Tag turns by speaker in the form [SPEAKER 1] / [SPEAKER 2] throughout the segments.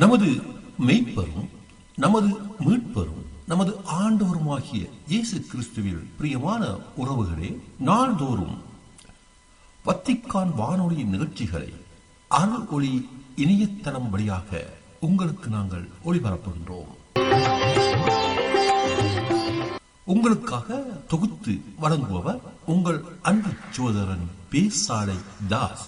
[SPEAKER 1] நமது மெய்ப்பரும் நமது மீட்பரும் நமது ஆண்டவருமாகிய இயேசு கிறிஸ்துவில் பிரியமான உறவுகளே, நாள்தோறும் வத்திக்கான் வானொலி நிகழ்ச்சிகளை அருள் ஒளி இணையதளம் வழியாக உங்களுக்கு நாங்கள் ஒளிபரப்புகின்றோம். உங்களுக்காக தொகுத்து வழங்குபவர் உங்கள் அன்பு சோதரன் பேசாலை தாஸ்.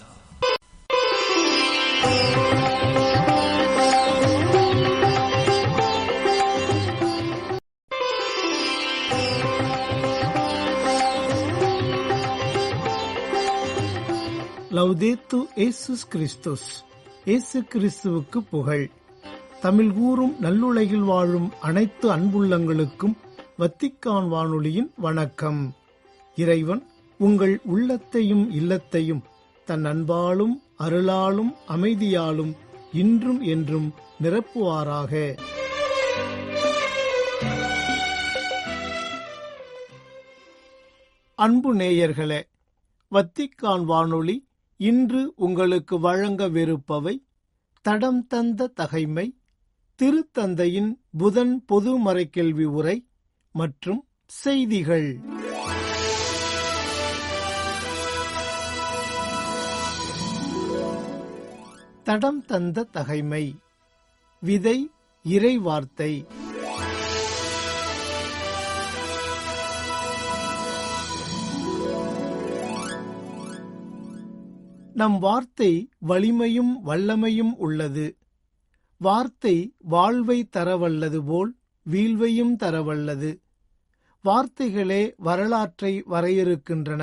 [SPEAKER 2] லவ்தேத்து இயேசுஸ் கிறிஸ்துஸ். இயேசு கிறிஸ்துவுக்கு புகழ். தமிழ் கூறும் நல்லுலகில் வாழும் அனைத்து அன்புள்ளங்களுக்கும் வத்திக்கான் வானொலியின் வணக்கம். இறைவன் உங்கள் உள்ளத்தையும் இல்லத்தையும் தன் அன்பாலும் அருளாலும் அமைதியாலும் இன்றும் என்றும் நிரப்புவாராக. அன்பு நேயர்களே, வத்திக்கான் வானொலி இன்று உங்களுக்கு வழங்கவிருப்பவை: தடம் தந்த தகைமை, திருத்தந்தையின் புதன் பொது மறைக்கல்வி உரை மற்றும் செய்திகள். தடம் தந்த தகைமை. விதை இறை வார்த்தை. நம் வார்த்தை வலிமையும் வல்லமையும் உள்ளது. வார்த்தை வாழ்வை தரவல்லது போல் வீழ்வையும் தரவல்லது. வார்த்தைகளே வரலாற்றை வரையறுக்கின்றன.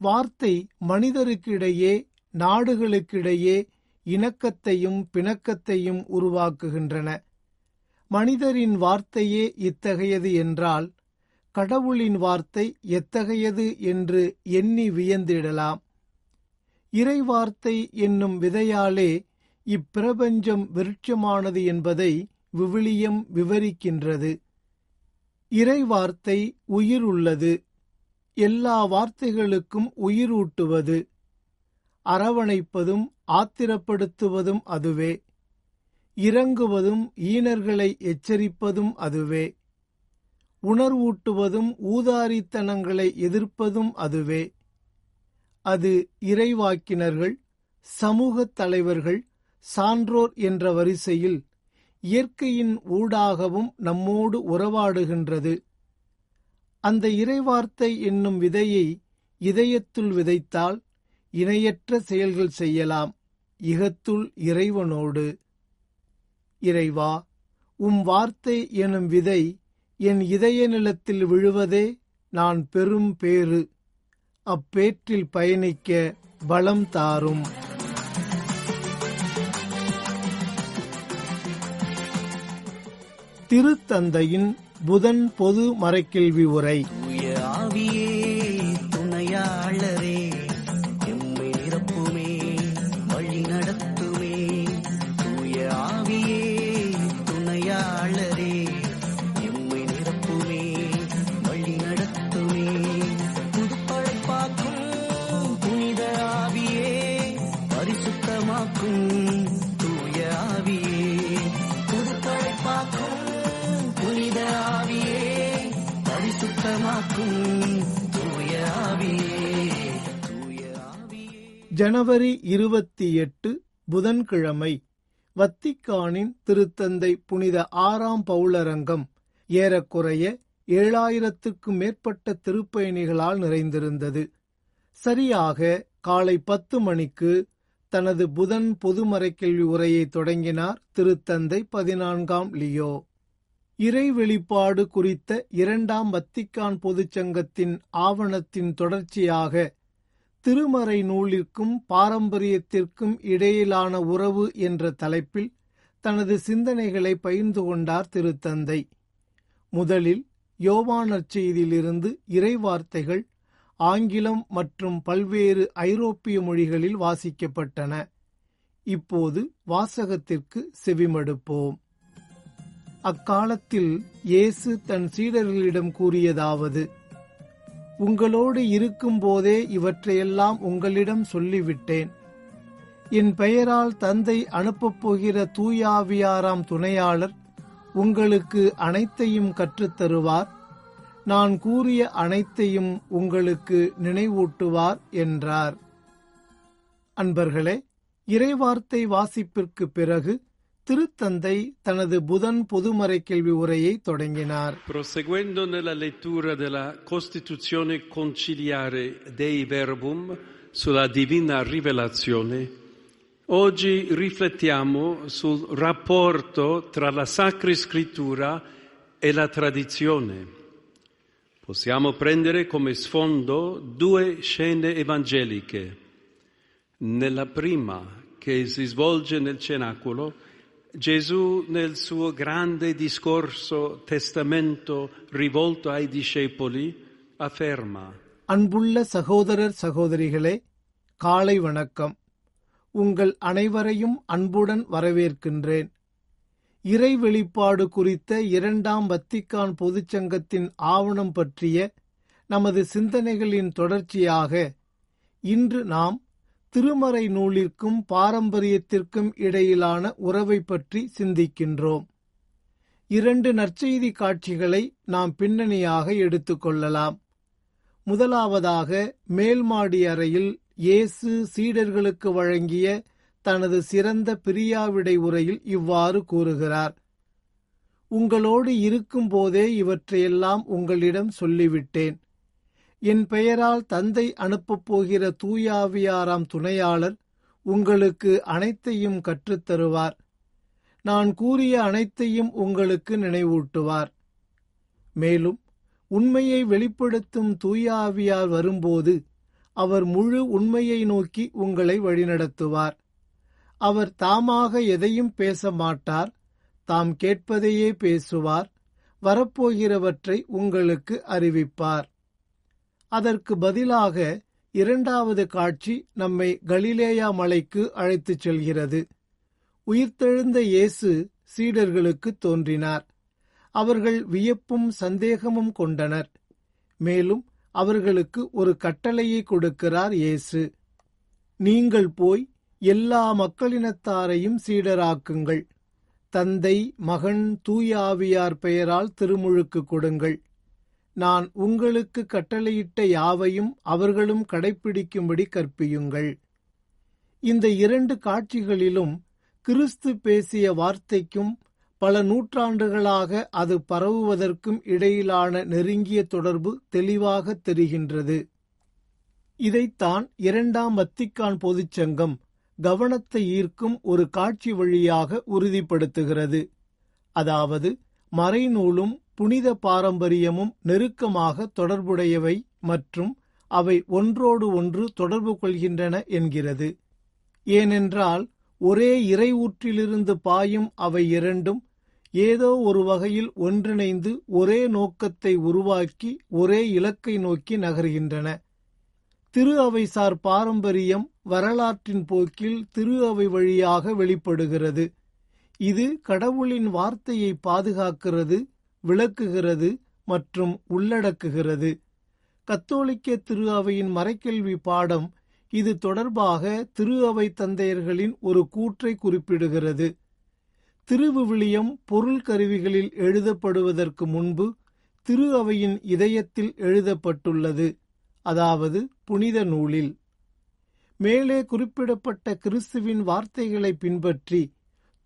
[SPEAKER 2] வார்த்தை மனிதருக்கிடையே, நாடுகளுக்கிடையே இணக்கத்தையும் பிணக்கத்தையும் உருவாக்குகின்றன. மனிதரின் வார்த்தையே இத்தகையது என்றால், கடவுளின் வார்த்தை எத்தகையது என்று எண்ணி வியந்திடலாம். இறைவார்த்தை என்னும் விதையாலே இப்பிரபஞ்சம் விருட்சமானது என்பதை விவிலியம் விவரிக்கின்றது. இறைவார்த்தை உயிர் உள்ளது. எல்லா வார்த்தைகளுக்கும் உயிரூட்டுவது. அரவணைப்பதும் ஆத்திரப்படுத்துவதும் அதுவே. இரங்குவதும் ஈனர்களை எச்சரிப்பதும் அதுவே. உணர்வூட்டுவதும் ஊதாரித்தனங்களை எதிர்ப்பதும் அதுவே. அது இறைவாக்கினர்கள், சமூகத் தலைவர்கள், சான்றோர் என்ற வரிசையில் இயற்கையின் ஊடாகவும் நம்மோடு உறவாடுகின்றது. அந்த இறைவார்த்தை என்னும் விதையை இதயத்துள் விதைத்தால் இணையற்ற செயல்கள் செய்யலாம், இகத்துள் இறைவனோடு. இறைவா, உம் வார்த்தை எனும் விதை என் இதய நிலத்தில் விழுவதே நான் பெரும் பேறு. அப்பேற்றில் பயணிக்க பலம் தாரும். திருத்தந்தையின் புதன் பொது மறைக்கல்வி உரை.
[SPEAKER 3] தூய ஆவியே துணையாளரே, எம்மை நிரப்புமே, வழி நடத்துமே. தூய ஆவியே துணையாளரே, எம்மை நிரப்புமே, வழி நடத்துமே. புதுப்படைப்பாக்கும் புனித ஆவியே, பரிசுத்தமாக்கும் தூய ஆவியே. புதுப்படைப்பாக்கும் புனித ஆவியே, பரிசுத்தமாக்கும் தூய ஆவியே, தூய ஆவியே.
[SPEAKER 2] ஜனவரி 28 புதன்கிழமை வத்திக்கானின் திருத்தந்தை புனித 6ஆம் பவுலரங்கம் ஏறக்குறைய 7000க்கும் மேற்பட்ட திருப்பயணிகளால் நிறைந்திருந்தது. சரியாக காலை 10 மணிக்கு தனது புதன் பொதுமறைக்கல்வி உரையை தொடங்கினார் திருத்தந்தை 14ஆம் லியோ. இறை வெளிப்பாடு குறித்த 2ஆம் வத்திக்கான் பொதுச்சங்கத்தின் ஆவணத்தின் தொடர்ச்சியாக திருமறை நூலிற்கும் பாரம்பரியத்திற்கும் இடையிலான உறவு என்ற தலைப்பில் தனது சிந்தனைகளை பகிர்ந்து கொண்டார் திருத்தந்தை. முதலில் யோவான் நற்செய்தியிலிருந்து இறைவார்த்தைகள் ஆங்கிலம் மற்றும் பல்வேறு ஐரோப்பிய மொழிகளில் வாசிக்கப்பட்டன. இப்போது வாசகத்திற்கு செவிமடுப்போம். அக்காலத்தில் இயேசு தன் சீடர்களிடம் கூறியதாவது: உங்களோடு இருக்கும்போதே இவற்றையெல்லாம் உங்களிடம் சொல்லிவிட்டேன். என் பெயரால் தந்தை அனுப்பப் போகிற தூயாவியாராம் துணையாளர் உங்களுக்கு அனைத்தையும் கற்றுத்தருவார். நான் கூறிய அனைத்தையும் உங்களுக்கு நினைவூட்டுவார் என்றார். அன்பர்களே, இறைவார்த்தை வாசிப்பிற்கு பிறகு திருத்தந்தை தனது புதன் பொதுமறை கேள்வி உரையை தொடங்கினார்.
[SPEAKER 4] Proseguendo nella lettura della Costituzione conciliare Dei Verbum sulla divina rivelazione, oggi riflettiamo sul rapporto tra la Sacra Scrittura e la tradizione. Possiamo prendere come sfondo due scene evangeliche. Nella prima, che si svolge nel cenacolo, Gesù nel suo grande discorso testamento rivolto ai discepoli afferma:
[SPEAKER 2] அன்புள்ள சகோதரர் சகோதரிகளே, காலை வணக்கம். உங்கள் அனைவரையும் அன்புடன் வரவேற்கின்றேன். இறை வெளிப்பாடு குறித்த 2ஆம் வத்திக்கான் பொதுச்சங்கத்தின் ஆவணம் பற்றிய நமது சிந்தனைகளின் தொடர்ச்சியாக இன்று நாம் திருமறை நூலிற்கும் பாரம்பரியத்திற்கும் இடையிலான உறவை பற்றி சிந்திக்கின்றோம். 2 நற்செய்தி காட்சிகளை நாம் பின்னணியாக எடுத்துக்கொள்ளலாம். முதலாவதாக, மேல்மாடி அறையில் இயேசு சீடர்களுக்கு வழங்கிய தனது சிறந்த பிரியாவிடை உரையில் இவ்வாறு கூறுகிறார்: உங்களோடு இருக்கும்போதே இவற்றையெல்லாம் உங்களிடம் சொல்லிவிட்டேன். என் பெயரால் தந்தை அனுப்பப் போகிற தூயாவியாராம் துணையாளர் உங்களுக்கு அனைத்தையும் கற்றுத்தருவார். நான் கூறிய அனைத்தையும் உங்களுக்கு நினைவூட்டுவார். மேலும் உண்மையை வெளிப்படுத்தும் தூயாவியார் வரும்போது அவர் முழு உண்மையை நோக்கி உங்களை வழிநடத்துவார். அவர் தாமாக எதையும் பேச மாட்டார், தாம் கேட்பதையே பேசுவார். வரப்போகிறவற்றை உங்களுக்கு அறிவிப்பார். அதற்கு பதிலாக 2வது காட்சி நம்மை கலிலேயா மலைக்கு அழைத்துச் செல்கிறது. உயிர்த்தெழுந்த இயேசு சீடர்களுக்கு தோன்றினார். அவர்கள் வியப்பும் சந்தேகமும் கொண்டனர். மேலும் அவர்களுக்கு ஒரு கட்டளையை கொடுக்கிறார் இயேசு: நீங்கள் போய் எல்லா மக்களினத்தாரையும் சீடராக்குங்கள். தந்தை, மகன், தூய ஆவியார் பெயரால் திருமுழுக்கு கொடுங்கள். நான் உங்களுக்கு கட்டளையிட்ட யாவையும் அவர்களும் கடைப்பிடிக்கும்படி கற்பியுங்கள். இந்த 2 காட்சிகளிலும் கிறிஸ்து பேசிய வார்த்தைக்கும் பல நூற்றாண்டுகளாக அது பரவுவதற்கும் இடையிலான நெருங்கிய தொடர்பு தெளிவாக தெரிகின்றது. இதைத்தான் 2ஆம் வத்திக்கான் பொதுச்சங்கம் கவனத்தை ஈர்க்கும் ஒரு காட்சி வழியாக உறுதிப்படுத்துகிறது. அதாவது, மறைநூலும் புனித பாரம்பரியமும் நெருக்கமாக தொடர்புடையவை மற்றும் அவை ஒன்றோடு ஒன்று தொடர்பு கொள்கின்றன என்கிறது. ஏனென்றால் ஒரே இறை ஊற்றிலிருந்து பாயும் அவை இரண்டும் ஏதோ ஒரு வகையில் ஒன்றிணைந்து ஒரே நோக்கத்தை உருவாக்கி ஒரே இலக்கை நோக்கி நகர்கின்றன. திரு அவைசார் பாரம்பரியம் வரலாற்றின் போக்கில் திரு அவை வழியாக வெளிப்படுகிறது. இது கடவுளின் வார்த்தையை பாதுகாக்கிறது, விளக்குகிறது மற்றும் உள்ளடக்குகிறது. கத்தோலிக்க திரு அவையின் மறைக்கல்வி பாடம் இது தொடர்பாக திரு அவை தந்தையர்களின் ஒரு கூற்றை குறிப்பிடுகிறது. திருவிவிலியம் பொருள் கருவிகளில் எழுதப்படுவதற்கு முன்பு திரு அவையின் இதயத்தில் எழுதப்பட்டுள்ளது, அதாவது புனித நூலில். மேலே குறிப்பிடப்பட்ட கிறிஸ்துவின் வார்த்தைகளை பின்பற்றி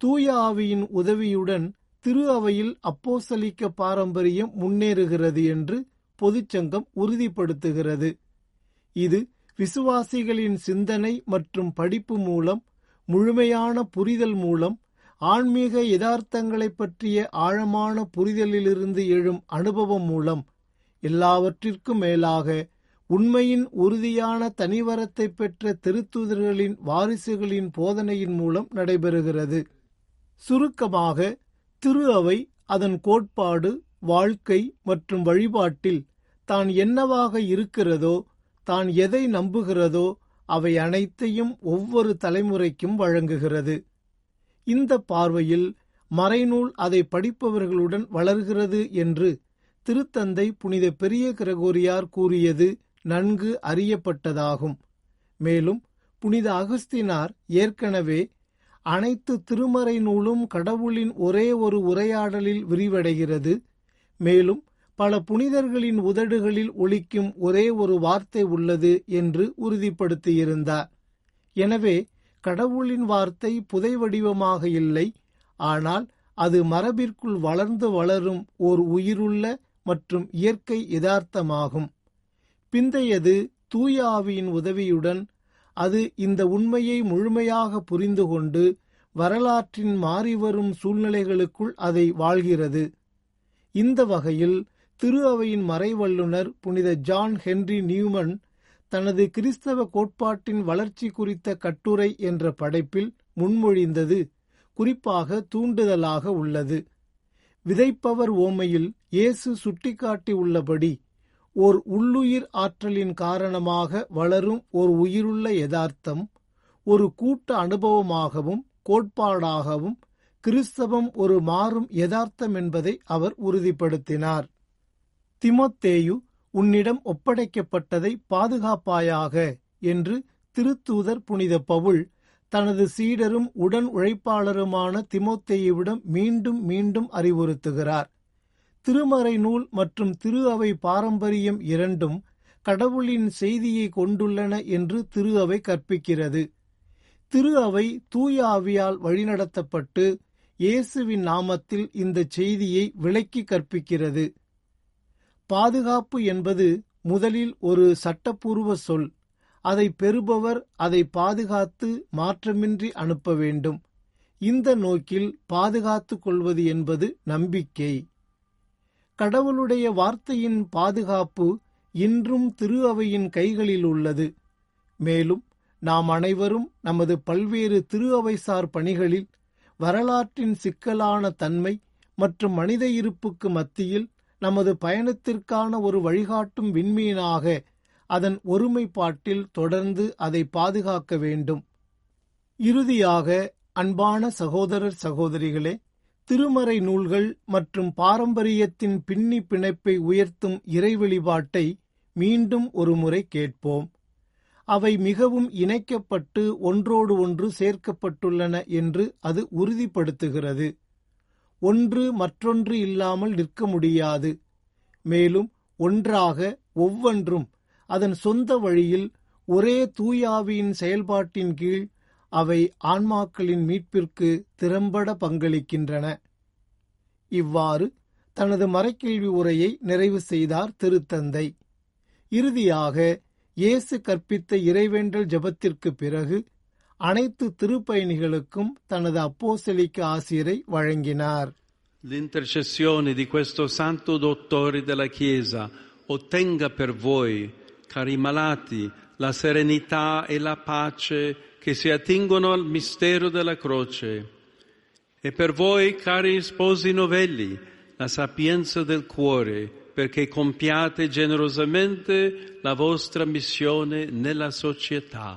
[SPEAKER 2] தூய ஆவியின் உதவியுடன் திரு அவையில் அப்போஸ்தலிக்க பாரம்பரியம் முன்னேறுகிறது என்று பொதுச்சங்கம் உறுதிப்படுத்துகிறது. இது விசுவாசிகளின் சிந்தனை மற்றும் படிப்பு மூலம், முழுமையான புரிதல் மூலம், ஆன்மீக யதார்த்தங்களைப் பற்றிய ஆழமான புரிதலிலிருந்து எழும் அனுபவம் மூலம், எல்லாவற்றிற்கும் மேலாக உண்மையின் உறுதியான தனிவரத்தை பெற்ற திருத்தூதர்களின் வாரிசுகளின் போதனையின் மூலம் நடைபெறுகிறது. சுருக்கமாக, திரு அவை அதன் கோட்பாடு, வாழ்க்கை மற்றும் வழிபாட்டில் தான் என்னவாக இருக்கிறதோ, தான் எதை நம்புகிறதோ அவை அனைத்தையும் ஒவ்வொரு தலைமுறைக்கும் வழங்குகிறது. இந்த பார்வையில் மறைநூல் அதை படிப்பவர்களுடன் வளர்கிறது என்று திருத்தந்தை புனித பெரிய கிரகோரியார் கூறியது நன்கு அறியப்பட்டதாகும். மேலும் புனித அகஸ்தினார் ஏற்கனவே அனைத்து திருமறை நூலும் கடவுளின் ஒரே ஒரு உரையாடலில் விரிவடைகிறது, மேலும் பல புனிதர்களின் உதடுகளில் ஒலிக்கும் ஒரே ஒரு வார்த்தை உள்ளது என்று உறுதிப்படுத்தியிருந்தார். எனவே கடவுளின் வார்த்தை புதை வடிவமாக இல்லை, ஆனால் அது மரபிற்குள் வளர்ந்து வளரும் ஓர் உயிருள்ள மற்றும் இயற்கை யதார்த்தமாகும். பிந்தையது தூய ஆவியின் உதவியுடன் அது இந்த உண்மையை முழுமையாக புரிந்து கொண்டு வரலாற்றின் மாறிவரும் சூழ்நிலைகளுக்குள் அதை வாழ்கிறது. இந்த வகையில் திரு அவையின் மறைவல்லுனர் புனித ஜான் ஹென்றி நியூமன் தனது கிறிஸ்தவ கோட்பாட்டின் வளர்ச்சி குறித்த கட்டுரை என்ற படைப்பில் முன்மொழிந்தது குறிப்பாக தூண்டுதலாக உள்ளது. விதைப்பவர் ஓமையில் இயேசு சுட்டிக்காட்டி உள்ளபடி ஓர் உள்ளுயிர் ஆற்றலின் காரணமாக வளரும் ஒரு உயிருள்ள யதார்த்தம் ஒரு கூட்ட அனுபவமாகவும் கோட்பாடாகவும் கிறிஸ்தவம் ஒரு மாறும் யதார்த்தம் என்பதை அவர் உறுதிப்படுத்தினார். திமோத்தேயு, உன்னிடம் ஒப்படைக்கப்பட்டதை பாதுகாப்பாயாக என்று திருத்தூதர் புனித பவுல் தனது சீடரும் உடன் உழைப்பாளருமான திமோத்தேயுவிடம் மீண்டும் மீண்டும் அறிவுறுத்துகிறார். திருமறை நூல் மற்றும் திரு அவை பாரம்பரியம் இரண்டும் கடவுளின் செய்தியை கொண்டுள்ளன என்று திரு அவை கற்பிக்கிறது. திரு அவை தூய ஆவியால் வழிநடத்தப்பட்டு இயேசுவின் நாமத்தில் இந்த செய்தியை விளக்கி கற்பிக்கிறது. பாதுகாப்பு என்பது முதலில் ஒரு சட்டப்பூர்வ சொல். அதை பெறுபவர் அதை பாதுகாத்து மாற்றமின்றி அனுப்ப வேண்டும். இந்த நோக்கில் பாதுகாத்துக் கொள்வது என்பது நம்பிக்கை. கடவுளுடைய வார்த்தையின் பாதுகாப்பு இன்றும் திரு அவையின் கைகளில் உள்ளது. மேலும் நாம் அனைவரும் நமது பல்வேறு திரு அவைசார் பணிகளில் வரலாற்றின் சிக்கலான தன்மை மற்றும் மனித இருப்புக்கு மத்தியில் நமது பயணத்திற்கான ஒரு வழிகாட்டும் விண்மீனாக அதன் ஒருமைப்பாட்டில் தொடர்ந்து அதை பாதுகாக்க வேண்டும். இறுதியாக, அன்பான சகோதரர் சகோதரிகளே, திருமறை நூல்கள் மற்றும் பாரம்பரியத்தின் பின்னி பிணைப்பை உயர்த்தும் இறை வெளிப்பாட்டை மீண்டும் ஒருமுறை கேட்போம். அவை மிகவும் இணைக்கப்பட்டு ஒன்றோடு ஒன்று சேர்க்கப்பட்டுள்ளன என்று அது உறுதிப்படுத்துகிறது. ஒன்று மற்றொன்று இல்லாமல் நிற்க முடியாது. மேலும் ஒன்றாக ஒவ்வொன்றும் அதன் சொந்த வழியில் ஒரே தூயாவியின் செயல்பாட்டின் கீழ் அவை ஆன்மாக்களின் மீட்பிற்கு திறம்பட பங்களிக்கின்றன. இவ்வாறு தனது மறைக்கேள்வி உரையை நிறைவு செய்தார் திருத்தந்தை. இறுதியாக இயேசு கற்பித்த இறைவேண்டல் ஜெபத்திற்கு பிறகு அனைத்து திருப்பயணிகளுக்கும் தனது அப்போஸ்தலிக்க ஆசிரை வழங்கினார்.
[SPEAKER 4] L'intercessione di questo santo dottore della Chiesa ottenga per voi, cari malati, la serenità e la pace che si attingono al mistero della croce. E per voi, cari sposi novelli, la sapienza del cuore, perché compiate generosamente la vostra missione nella società.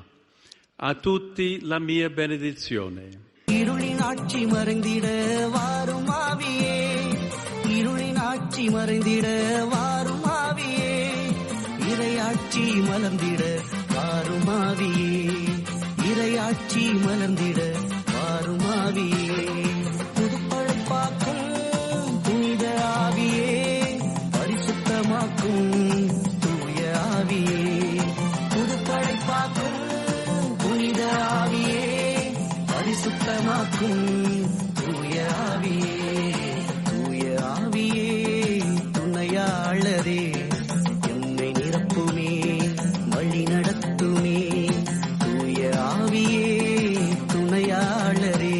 [SPEAKER 4] A tutti la mia benedizione.
[SPEAKER 3] இருளின் ஆட்சி மறைந்திட வாரும் ஆவியே, இருளின் ஆட்சி மறைந்திட வாரும் ஆவியே, இறையாட்சி மலர்ந்திட வாரும் ஆவியே, இறையாட்சி மலர்ந்திட வாரும் ஆவியே. புதுப்படைப்பாக்கும் புனித ஆவியே, பரிசுத்தமாக்கும் தூய ஆவியே, புதுப்படைப்பாக்கும் புனித ஆவியே, பரிசுத்தமாக்கும் தூய ஆவியே. தூய ஆவியே துணையாளரே, என்னை நிரப்புமே, வழி நடத்துமே. தூய ஆவியே துணையாளரே,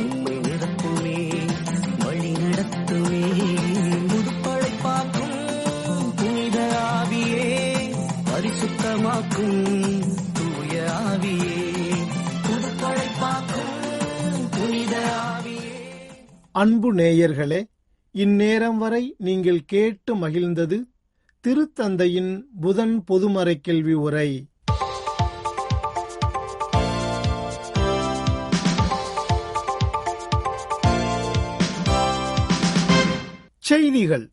[SPEAKER 3] என்னை நிரப்புமே, வழி நடத்துமே. புதுப்படைப்பாக்கும் புனித ஆவியே, பரிசுத்தமாக்கும் தூய ஆவியே,
[SPEAKER 2] அன்பு நேயர்களே, இந்நேரம் வரை நீங்கள் கேட்டு மகிழ்ந்தது திருத்தந்தையின் புதன் பொதுமறை கேள்வி உரை. செய்திகள்.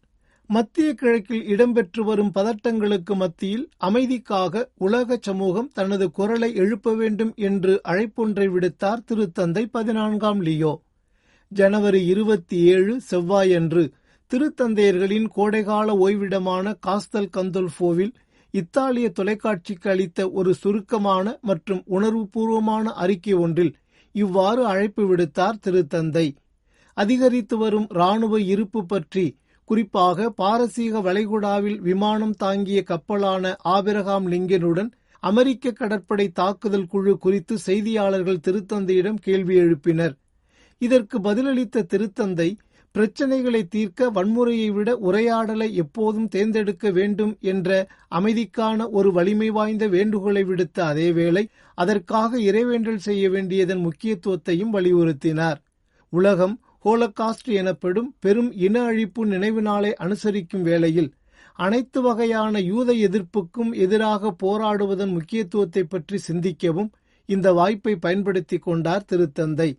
[SPEAKER 2] மத்திய கிழக்கில் இடம்பெற்று வரும் பதட்டங்களுக்கு மத்தியில் அமைதிக்காக உலக சமூகம் தனது குரலை எழுப்ப வேண்டும் என்று அழைப்பொன்றை விடுத்தார் திருத்தந்தை 14ஆம் லியோ. ஜனவரி 27 செவ்வாயன்று திருத்தந்தையர்களின் கோடைகால ஓய்விடமான காஸ்தல் கந்தோல்ஃபோவில் இத்தாலிய தொலைக்காட்சிக்கு அளித்த ஒரு சுருக்கமான மற்றும் உணர்வுபூர்வமான அறிக்கை ஒன்றில் இவ்வாறு அழைப்பு விடுத்தார் திருத்தந்தை. அதிகரித்து வரும் இராணுவ இருப்பு பற்றி, குறிப்பாக பாரசீக வளைகுடாவில் விமானம் தாங்கிய கப்பலான ஆபிரகாம் லிங்கனுடன் அமெரிக்க கடற்படை தாக்குதல் குழு குறித்து செய்தியாளர்கள் திருத்தந்தையிடம் கேள்வி எழுப்பினர். இதற்கு பதிலளித்த திருத்தந்தை, பிரச்சினைகளை தீர்க்க வன்முறையை விட உரையாடலை எப்போதும் தேர்ந்தெடுக்க வேண்டும் என்ற அமைதிக்கான ஒரு வலிமை வாய்ந்த வேண்டுகோளை விடுத்த அதேவேளை அதற்காக இறைவேண்டல் செய்ய வேண்டியதன் முக்கியத்துவத்தையும் வலியுறுத்தினார். உலகம் ஹோலகாஸ்ட் எனப்படும் பெரும் இன அழிப்பு நினைவு நாளை அனுசரிக்கும் வேளையில் அனைத்து வகையான யூத எதிர்ப்புக்கும் எதிராக போராடுவதன் முக்கியத்துவத்தை பற்றி சிந்திக்கவும் இந்த வாய்ப்பை பயன்படுத்தி கொண்டார் திருத்தந்தை.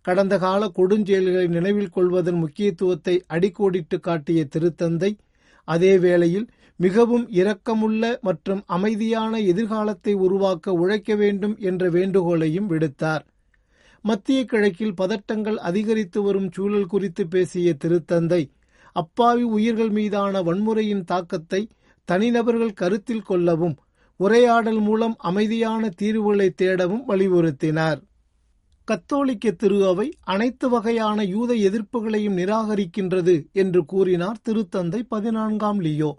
[SPEAKER 2] கடந்த கால கொடுஞ்செயல்களை நினைவில் கொள்வதன் முக்கியத்துவத்தை அடிக்கோடிட்டு காட்டிய திருத்தந்தை, அதே வேளையில் மிகவும் இரக்கமுள்ள மற்றும் அமைதியான எதிர்காலத்தை உருவாக்க உழைக்க வேண்டும் என்ற வேண்டுகோளையும் விடுத்தார். மத்திய கிழக்கில் பதட்டங்கள் அதிகரித்து வரும் சூழல் குறித்து பேசிய திருத்தந்தை, அப்பாவி உயிர்கள் மீதான வன்முறையின் தாக்கத்தை தனிநபர்கள் கருத்தில் கொள்ளவும் உரையாடல் மூலம் அமைதியான தீர்வுகளை தேடவும் வலியுறுத்தினார். கத்தோலிக்க திரு அவை அனைத்து வகையான யூத எதிர்ப்புகளையும் நிராகரிக்கின்றது என்று கூறினார் திருத்தந்தை 14ஆம் லியோ.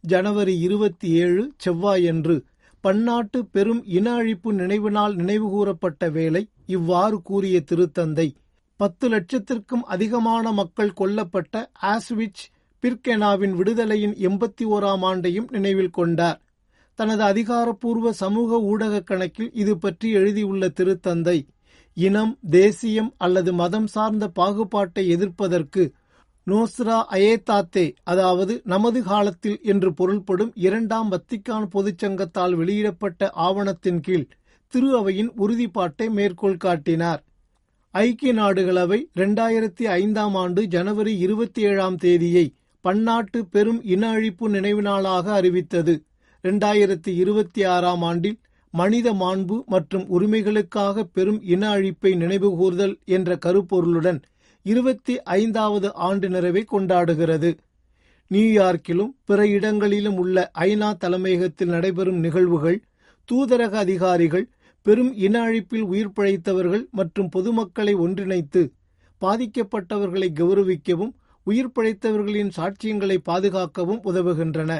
[SPEAKER 2] ஜனவரி 27 செவ்வாயன்று பன்னாட்டு பெரும் இன அழிப்பு நினைவு நாள் நினைவுகூரப்பட்ட வேளை இவ்வாறு கூறிய திருத்தந்தை, 10 லட்சத்திற்கும் அதிகமான மக்கள் கொல்லப்பட்ட ஆஸ்விட்ச் பிர்கெனாவின் விடுதலையின் 81ஆம் ஆண்டையும் நினைவில் கொண்டார். தனது அதிகாரப்பூர்வ சமூக ஊடக கணக்கில் இது பற்றி எழுதியுள்ள திருத்தந்தை, இனம், தேசியம் அல்லது மதம் சார்ந்த பாகுபாட்டை எதிர்ப்பதற்கு நோஸ்ரா அயேதாத்தே, அதாவது நமது காலத்தில் என்று பொருள்படும் 2ஆம் வத்திக்கான் பொதுச்சங்கத்தால் வெளியிடப்பட்ட ஆவணத்தின் கீழ் திரு அவையின் உறுதிப்பாட்டை மேற்கோள் காட்டினார். ஐக்கிய நாடுகளவை 2005ஆம் ஆண்டு ஜனவரி 27ஆம் தேதியை பன்னாட்டு பெரும் இன அழிப்பு நினைவு நாளாக அறிவித்தது. 2026ஆம் ஆண்டில் மனித மாண்பு மற்றும் உரிமைகளுக்காக பெரும் இன அழிப்பை நினைவுகூர்தல் என்ற கருப்பொருளுடன் 25வது ஆண்டு நிறைவை கொண்டாடுகிறது. நியூயார்க்கிலும் பிற இடங்களிலும் உள்ள ஐநா தலைமையகத்தில் நடைபெறும் நிகழ்வுகள், தூதரக அதிகாரிகள், பெரும் இன அழிப்பில் உயிர் பிழைத்தவர்கள் மற்றும் பொதுமக்களை ஒன்றிணைத்து பாதிக்கப்பட்டவர்களை கௌரவிக்கவும் உயிர் பிழைத்தவர்களின் சாட்சியங்களை பாதுகாக்கவும் உதவுகின்றன.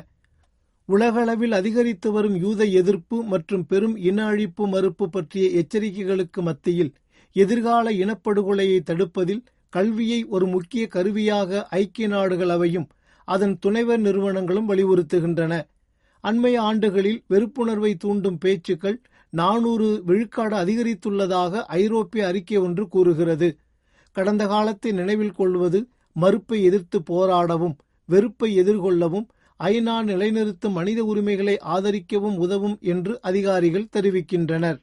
[SPEAKER 2] உலகளவில் அதிகரித்து வரும் யூத எதிர்ப்பு மற்றும் பெரும் இன அழிப்பு மறுப்பு பற்றிய எச்சரிக்கைகளுக்கு மத்தியில் எதிர்கால இனப்படுகொலையை தடுப்பதில் கல்வியை ஒரு முக்கிய கருவியாக ஐக்கிய நாடுகள் அவையும் அதன் துணைவர் நிறுவனங்களும் வலியுறுத்துகின்றன. அண்மைய ஆண்டுகளில் வெறுப்புணர்வை தூண்டும் பேச்சுக்கள் 400 விழுக்காடு அதிகரித்துள்ளதாக ஐரோப்பிய அறிக்கை ஒன்று கூறுகிறது. கடந்த காலத்தை நினைவில் கொள்வது மறுப்பை எதிர்த்து போராடவும் வெறுப்பை எதிர்கொள்ளவும் ஐநா நிலைநிறுத்தும் மனித உரிமைகளை ஆதரிக்கவும் உதவும் என்று அதிகாரிகள் தெரிவிக்கின்றனர்.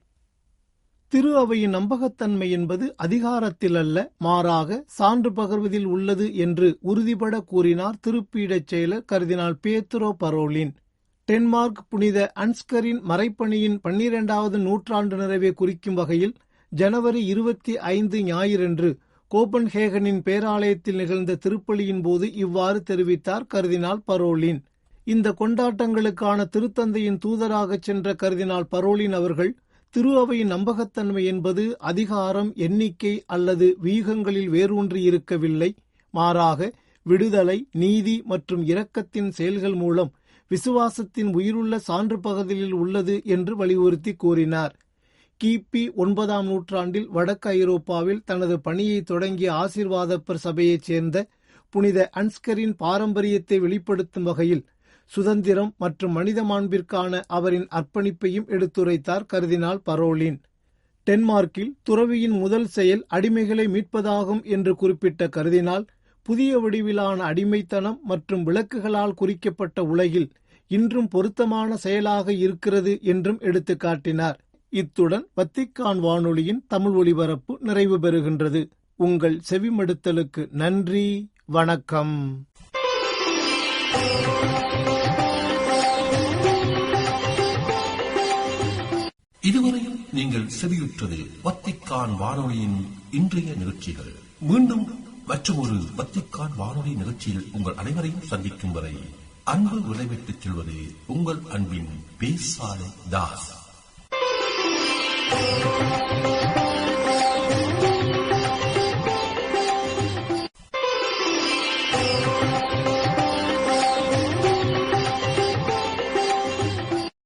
[SPEAKER 2] திரு அவையின் நம்பகத்தன்மை என்பது அதிகாரத்தில் அல்ல, மாறாக சான்று பகர்வதில் உள்ளது என்று உறுதிபட கூறினார் திருப்பீடச் செயலர் கர்தினால் பியேத்ரோ பரோலின். டென்மார்க் புனித அன்ஸ்கரின் மறைப்பணியின் 12வது நூற்றாண்டு நிறைவை குறிக்கும் வகையில் ஜனவரி 25 ஞாயிறன்று கோபன்ஹேகனின் பேராலயத்தில் நிகழ்ந்த திருப்பலியின் போது இவ்வாறு தெரிவித்தார் கர்தினால் பரோலின். இந்த கொண்டாட்டங்களுக்கான திருத்தந்தையின் தூதராக சென்ற கர்தினால் பரோலின் அவர்கள், திரு அவையின் நம்பகத்தன்மை என்பது அதிகாரம், எண்ணிக்கை அல்லது வியூகங்களில் வேரூன்றி இருக்கவில்லை, மாறாக விடுதலை, நீதி மற்றும் இரக்கத்தின் செயல்கள் மூலம் விசுவாசத்தின் உயிருள்ள சான்று பகுதியில் உள்ளது என்று வலியுறுத்தி கூறினார். கிபி 9ஆம் நூற்றாண்டில் வடக்கு ஐரோப்பாவில் தனது பணியை தொடங்கிய ஆசீர்வாதப்பர் சபையைச் சேர்ந்த புனித அன்ஸ்கரின் பாரம்பரியத்தை வெளிப்படுத்தும் வகையில் சுதந்திரம் மற்றும் மனித மாண்பிற்கான அவரின் அர்ப்பணிப்பையும் எடுத்துரைத்தார் கர்தினால் பரோலின். டென்மார்க்கில் துறவியின் முதல் செயல் அடிமைகளை மீட்பதாகும் என்று குறிப்பிட்ட கர்தினால், புதிய வடிவிலான அடிமைத்தனம் மற்றும் விளக்குகளால் குறிக்கப்பட்ட உலகில் இன்றும் பொருத்தமான செயலாக இருக்கிறது என்றும் எடுத்துக்காட்டினார். இத்துடன் வத்திக்கான் வானொலியின் தமிழ் ஒலிபரப்பு நிறைவு பெறுகின்றது. உங்கள் செவிமடுத்தலுக்கு நன்றி, வணக்கம்.
[SPEAKER 1] இதுவரையில் நீங்கள் செவியுற்றது வத்திக்கான் வானொலியின் இன்றைய நிகழ்ச்சிகள். மீண்டும் மற்றொரு வத்திக்கான் வானொலி நிகழ்ச்சியில் உங்கள் அனைவரையும் சந்திக்கும் வரை அன்பு விடைபெற்றுச் செல்வது உங்கள் அன்பின் பேசாலை தாஸ்.